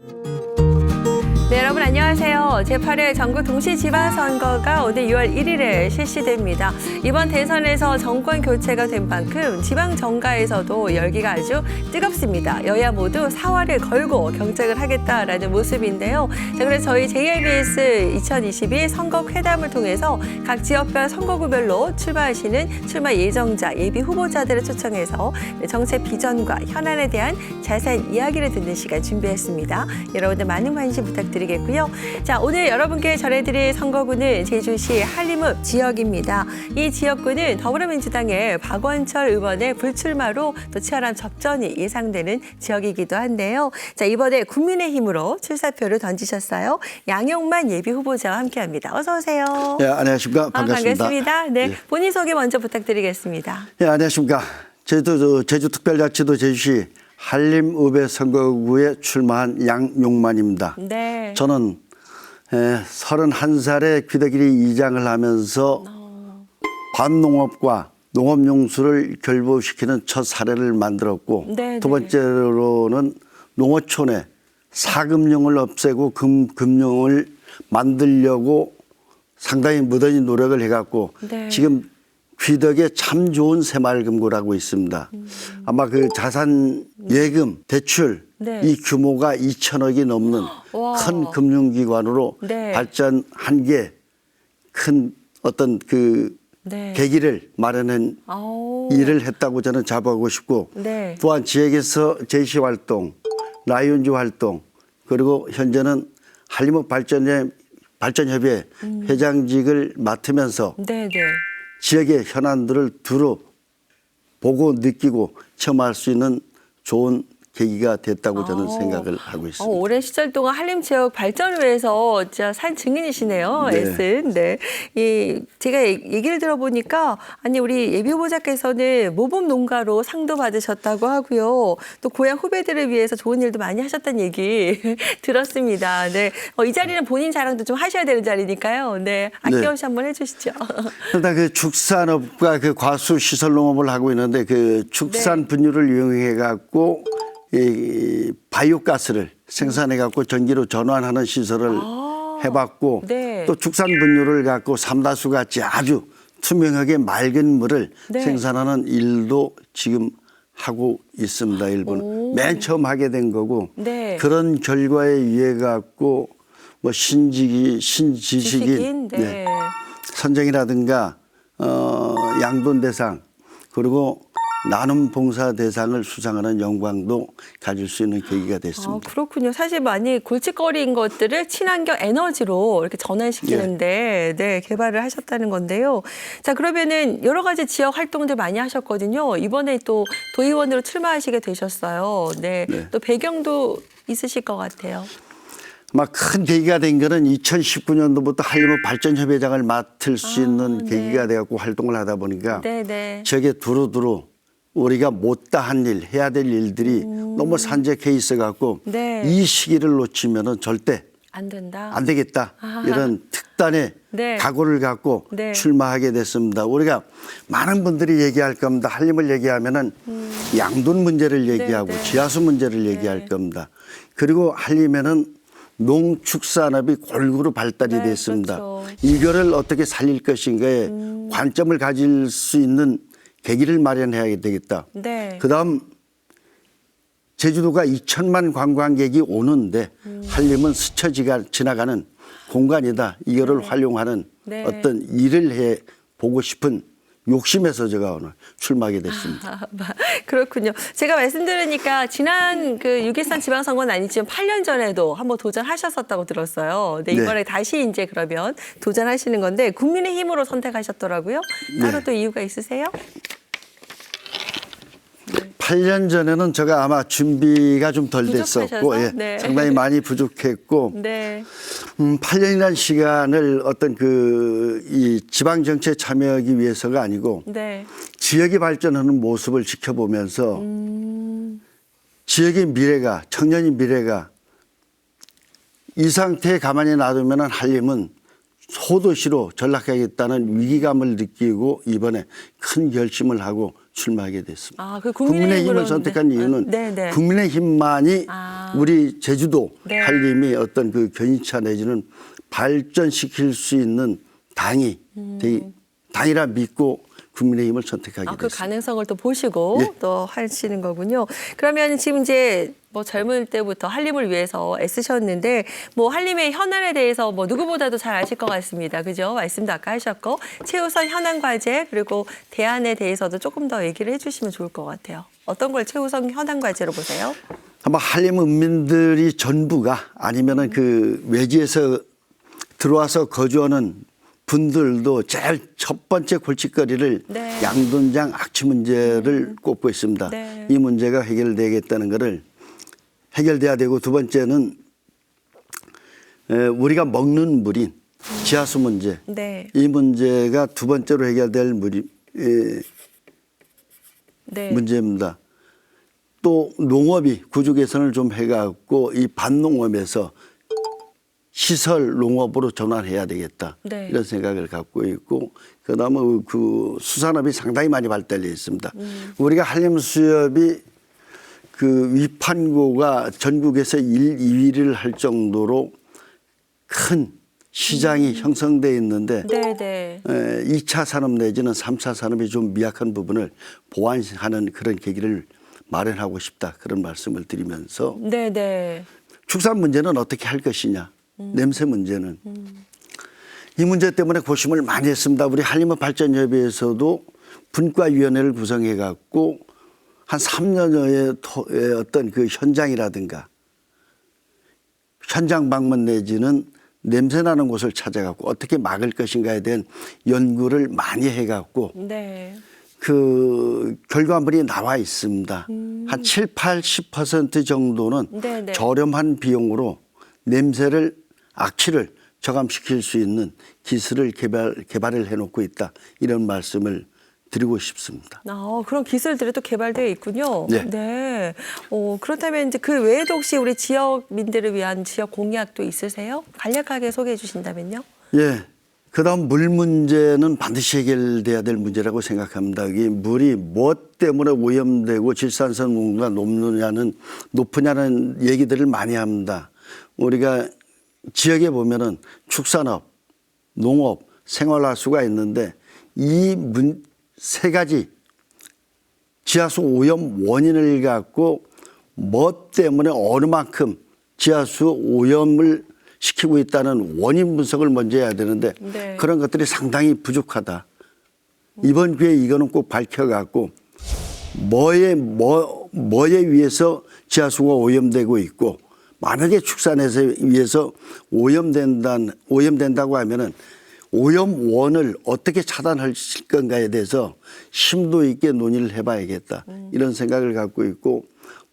네, 여러분 안녕하세요. 제8회 전국 동시지방선거가 오늘 6월 1일에 실시됩니다. 이번 대선에서 정권 교체가 된 만큼 지방정가에서도 열기가 아주 뜨겁습니다. 여야 모두 사활을 걸고 경쟁을 하겠다라는 모습인데요. 자, 그래서 저희 JIBS 2022 선거 회담을 통해서 각 지역별 선거구별로 출마하시는 출마 예정자, 예비 후보자들을 초청해서 정책 비전과 현안에 대한 자세한 이야기를 듣는 시간 준비했습니다. 여러분들 많은 관심 부탁드리겠고요. 자, 오늘 여러분께 전해드릴 선거구는 제주시 한림읍 지역입니다. 이 지역구는 더불어민주당의 박원철 의원의 불출마로 또 치열한 접전이 예상되는 지역이기도 한데요. 자, 이번에 국민의힘으로 출사표를 던지셨어요. 양용만 예비 후보자와 함께합니다. 어서 오세요. 네, 안녕하십니까. 반갑습니다. 반갑습니다. 네, 네. 본인 소개 먼저 부탁드리겠습니다. 네, 안녕하십니까. 제주특별자치도 제주시 한림읍의 선거구에 출마한 양용만입니다. 네. 저는 31살에 귀덕일이 이장을 하면서 반농업과 농업용수를 결부시키는 첫 사례를 만들었고 네, 두 네. 번째로는 농어촌에 사금융을 없애고 금융을 만들려고 상당히 무던히 노력을 해갖고 네. 지금 귀덕에 참 좋은 새마을금고를 하고 있습니다. 아마 그 자산 예금 대출 네. 이 규모가 2천억이 넘는 와. 큰 금융기관으로 네. 발전한 게 큰 어떤 그 네. 계기를 마련한 아우. 일을 했다고 저는 자부하고 싶고 네. 또한 지역에서 제시 활동, 라이온즈 활동 그리고 현재는 한림읍 발전협의회 회장직을 맡으면서 네, 네. 지역의 현안들을 두루 보고 느끼고 체험할 수 있는 좋은 계기가 됐다고 저는 생각을 하고 있습니다. 오랜 시절 동안 한림 지역 발전을 위해서 진짜 산 증인이시네요. 네. 애쓴. 네. 제가 얘기를 들어보니까 아니 우리 예비 후보자께서는 모범 농가로 상도 받으셨다고 하고요. 또 고향 후배들을 위해서 좋은 일도 많이 하셨다는 얘기 들었습니다. 네. 이 자리는 본인 자랑도 좀 하셔야 되는 자리니까요. 네. 아낌없이 한번 해주시죠. 그러다 그 축산업과 그 과수 시설 농업을 하고 있는데 그 축산 분유를 이용해 갖고 이 바이오가스를 생산해 갖고 전기로 전환하는 시설을 해봤고 네. 또 축산 분유를 갖고 삼다수 같이 아주 투명하게 맑은 물을 네. 생산하는 일도 지금 하고 있습니다. 일부는 맨 처음 하게 된 거고 네. 그런 결과에 의해 갖고 뭐 신지식인 네. 선정이라든가 양돈 대상 그리고 나눔 봉사 대상을 수상하는 영광도 가질 수 있는 계기가 됐습니다. 그렇군요. 사실 많이 골칫거리인 것들을 친환경 에너지로 이렇게 전환시키는데 네, 개발을 하셨다는 건데요. 자, 그러면은 여러 가지 지역 활동들 많이 하셨거든요. 이번에 또 도의원으로 출마하시게 되셨어요. 네. 네. 또 배경도 있으실 것 같아요. 아마 큰 계기가 된 거는 2019년도부터 한림읍 발전협의장을 맡을 수 있는 네. 계기가 돼갖고 활동을 하다 보니까 네. 저게 두루두루 우리가 못다한 일, 해야 될 일들이 너무 산적해 있어갖고 네. 이 시기를 놓치면은 절대 안 된다. 안 되겠다. 이런 특단의 네. 각오를 갖고 네. 출마하게 됐습니다. 우리가 많은 분들이 얘기할 겁니다. 한림을 얘기하면은 양돈 문제를 얘기하고 네. 지하수 문제를 얘기할 겁니다. 그리고 한림에는 농축산업이 골고루 발달이 네, 됐습니다. 그렇죠. 이거를 어떻게 살릴 것인가에 관점을 가질 수 있는 계기를 마련해야 되겠다. 네. 그다음 제주도가 2천만 관광객이 오는데 한림은 스쳐 지나가는 공간이다. 이거를 활용하는 네. 어떤 일을 해 보고 싶은 욕심에서 제가 오늘 출마하게 됐습니다. 그렇군요. 제가 말씀드리니까 지난 그 6.13 지방선거는 아니지만 8년 전에도 한번 도전하셨었다고 들었어요. 네, 이번에 다시 이제 그러면 도전하시는 건데 국민의힘으로 선택하셨더라고요. 따로 네. 또 이유가 있으세요? 8년 전에는 제가 아마 준비가 좀 덜 됐었고 부족하셔서? 네. 상당히 많이 부족했고 네. 8년이라는 시간을 어떤 이 지방 정치에 참여하기 위해서가 아니고 네. 지역이 발전하는 모습을 지켜보면서 지역의 미래가 청년의 미래가 이 상태에 가만히 놔두면 한림은 소도시로 전락하겠다는 위기감을 느끼고 이번에 큰 결심을 하고 출마하게 됐습니다. 그 국민의힘을 선택한 이유는 네네. 국민의힘만이 우리 제주도 네. 한림이 어떤 그 견인차 내지는 발전시킬 수 있는 당이 당이라 믿고 국민의힘을 선택하게 그 됐습니다. 가능성을 또 보시고 예. 또 하시는 거군요. 그러면 지금 이제 뭐 젊을 때부터 한림을 위해서 애쓰셨는데 뭐 한림의 현안에 대해서 뭐 누구보다도 잘 아실 것 같습니다. 그죠? 말씀도 아까 하셨고 최우선 현안 과제 그리고 대안에 대해서도 조금 더 얘기를 해주시면 좋을 것 같아요. 어떤 걸 최우선 현안 과제로 보세요? 아마 한림 은민들이 전부가 아니면은 그 외지에서 들어와서 거주하는 분들도 제일 첫 번째 골칫거리를 네. 양돈장 악취 문제를 꼽고 있습니다. 네. 이 문제가 해결되겠다는 것을 해결돼야 되고 두 번째는 우리가 먹는 물인 지하수 문제. 네. 이 문제가 두 번째로 해결될 네. 문제입니다. 또 농업이 구조 개선을 좀 해갖고 이 반농업에서 시설 농업으로 전환해야 되겠다. 네. 이런 생각을 갖고 있고 그다음에 그 수산업이 상당히 많이 발달해 있습니다. 우리가 한림수협이 그 위판고가 전국에서 1, 2위를 할 정도로 큰 시장이 형성돼 있는데 네. 2차 산업 내지는 3차 산업이 좀 미약한 부분을 보완하는 그런 계기를 마련하고 싶다. 그런 말씀을 드리면서 네. 축산 문제는 어떻게 할 것이냐. 냄새 문제는. 이 문제 때문에 고심을 많이 했습니다. 우리 한림업발전협의회에서도 분과위원회를 구성해 갖고 한 3년여의 어떤 그 현장이라든가 현장 방문 내지는 냄새 나는 곳을 찾아갖고 어떻게 막을 것인가에 대한 연구를 많이 해갖고 네. 그 결과물이 나와 있습니다. 한 7, 80% 정도는 네네. 저렴한 비용으로 냄새를 악취를 저감시킬 수 있는 기술을 개발을 해놓고 있다. 이런 말씀을 드리고 싶습니다. 그런 기술들이 또 개발되어 있군요. 네. 그렇다면 이제 그 외에도 혹시 우리 지역민들을 위한 지역 공약도 있으세요? 간략하게 소개해 주신다면요. 예. 그다음 물 문제는 반드시 해결돼야 될 문제라고 생각합니다. 이 물이 무엇 때문에 오염되고 질산성 농도가 높으냐는 얘기들을 많이 합니다. 우리가 지역에 보면은 축산업, 농업, 생활하수가 있는데 이 세 가지 지하수 오염 원인을 갖고 뭐 때문에 어느 만큼 지하수 오염을 시키고 있다는 원인 분석을 먼저 해야 되는데 네. 그런 것들이 상당히 부족하다. 이번 기회에 이거는 꼭 밝혀갖고 뭐에 의해서 지하수가 오염되고 있고 만약에 축산에서 위해서 오염된다고 하면은 오염원을 어떻게 차단할 건가에 대해서 심도 있게 논의를 해봐야겠다. 이런 생각을 갖고 있고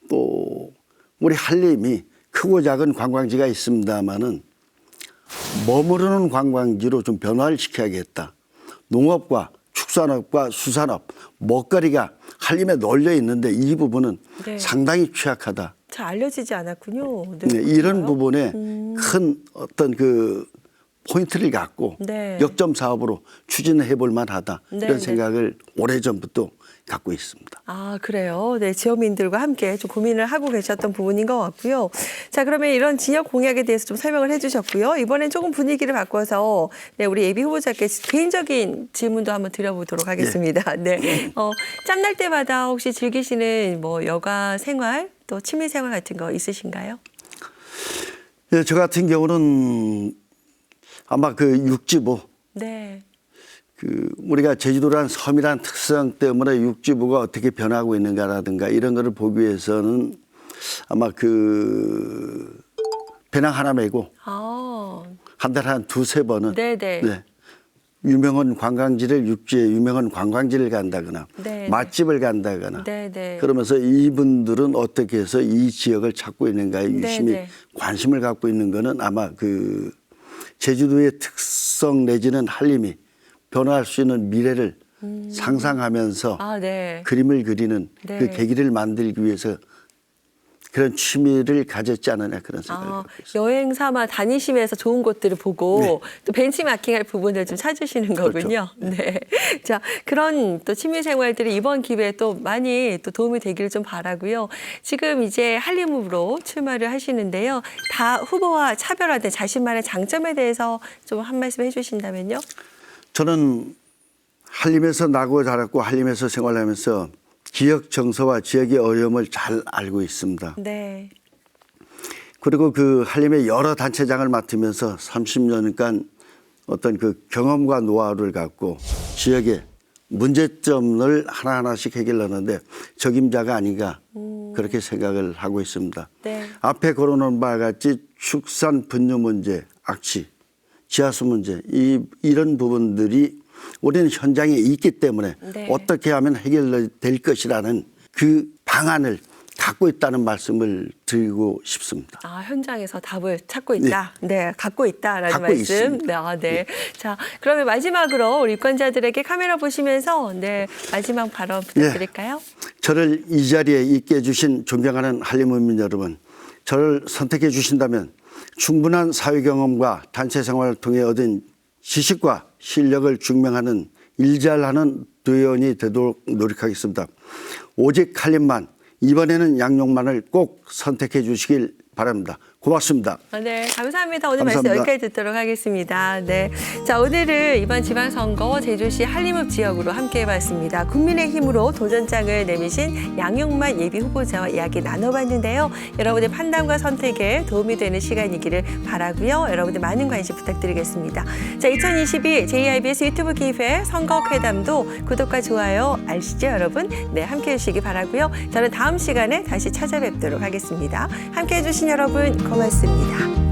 또 우리 한림이 크고 작은 관광지가 있습니다마는 머무르는 관광지로 좀 변화를 시켜야겠다. 농업과 축산업과 수산업, 먹거리가 한림에 널려 있는데 이 부분은 네. 상당히 취약하다. 잘 알려지지 않았군요. 네, 이런 부분에 큰 어떤 그 포인트를 갖고 네. 역점 사업으로 추진해 볼 만하다. 네, 이런 네. 생각을 오래전부터 갖고 있습니다. 그래요. 네, 지역민들과 함께 좀 고민을 하고 계셨던 부분인 것 같고요. 자, 그러면 이런 지역 공약에 대해서 좀 설명을 해주셨고요. 이번엔 조금 분위기를 바꿔서 네, 우리 예비 후보자께 개인적인 질문도 한번 드려보도록 하겠습니다. 네, 짬날 때마다 혹시 즐기시는 뭐 여가 생활 또 취미 생활 같은 거 있으신가요? 예, 저 같은 경우는 아마 그 육지부 네. 그 우리가 제주도란 섬이란 특성 때문에 육지부가 어떻게 변하고 있는가라든가 이런 거를 보기 위해서는 아마 그 배낭 하나 메고 한 달에 한 두세 번은 네네. 네, 유명한 관광지를 육지에 유명한 관광지를 간다거나 네네. 맛집을 간다거나 네네. 그러면서 이분들은 어떻게 해서 이 지역을 찾고 있는가에 유심히 네네. 관심을 갖고 있는 거는 아마 그 제주도의 특성 내지는 한림이 변화할 수 있는 미래를 상상하면서 네. 그림을 그리는 네. 그 계기를 만들기 위해서 그런 취미를 가졌지 않느냐 그런 생각을 갖고 있습니다. 여행 삼아 다니시면서 좋은 곳들을 보고 네. 또 벤치마킹할 부분을 좀 찾으시는 거군요. 네. 자, 그런 또 취미 생활들이 이번 기회에 또 많이 또 도움이 되기를 좀 바라고요. 지금 이제 한림읍으로 출마를 하시는데요. 다 후보와 차별화된 자신만의 장점에 대해서 좀 한 말씀 해주신다면요. 저는 한림에서 나고 자랐고 한림에서 생활하면서 지역 정서와 지역의 어려움을 잘 알고 있습니다. 네. 그리고 그 한림의 여러 단체장을 맡으면서 30년간 어떤 그 경험과 노하우를 갖고 지역의 문제점을 하나하나씩 해결하는데 적임자가 아닌가 그렇게 생각을 하고 있습니다. 네. 앞에 거론한 바와 같이 축산 분유 문제, 악취, 지하수 문제 이런 부분들이 우리는 현장에 있기 때문에 네. 어떻게 하면 해결될 것이라는 그 방안을 갖고 있다는 말씀을 드리고 싶습니다. 현장에서 답을 찾고 있다. 네, 갖고 있다라는 갖고 말씀. 있습니다. 네. 자, 그러면 마지막으로 우리 유권자들에게 카메라 보시면서 마지막 발언 부탁드릴까요? 저를 이 자리에 있게 해주신 존경하는 한림읍민 여러분, 저를 선택해 주신다면 충분한 사회 경험과 단체 생활을 통해 얻은 지식과 실력을 증명하는 일잘하는 도의원이 되도록 노력하겠습니다. 오직 한림만, 이번에는 양용만을 꼭 선택해 주시길 바랍니다. 고맙습니다. 네, 감사합니다. 오늘 감사합니다. 말씀 여기까지 듣도록 하겠습니다. 네, 자 오늘은 이번 지방선거 제주시 한림읍 지역으로 함께해봤습니다. 국민의힘으로 도전장을 내미신 양용만 예비후보자와 이야기 나눠봤는데요. 여러분의 판단과 선택에 도움이 되는 시간이기를 바라고요. 여러분들 많은 관심 부탁드리겠습니다. 자, 2022 JIBS 유튜브 기회 선거회담도 구독과 좋아요 아시죠, 여러분? 네, 함께해 주시기 바라고요. 저는 다음 시간에 다시 찾아뵙도록 하겠습니다. 함께해 주신 여러분 고맙습니다.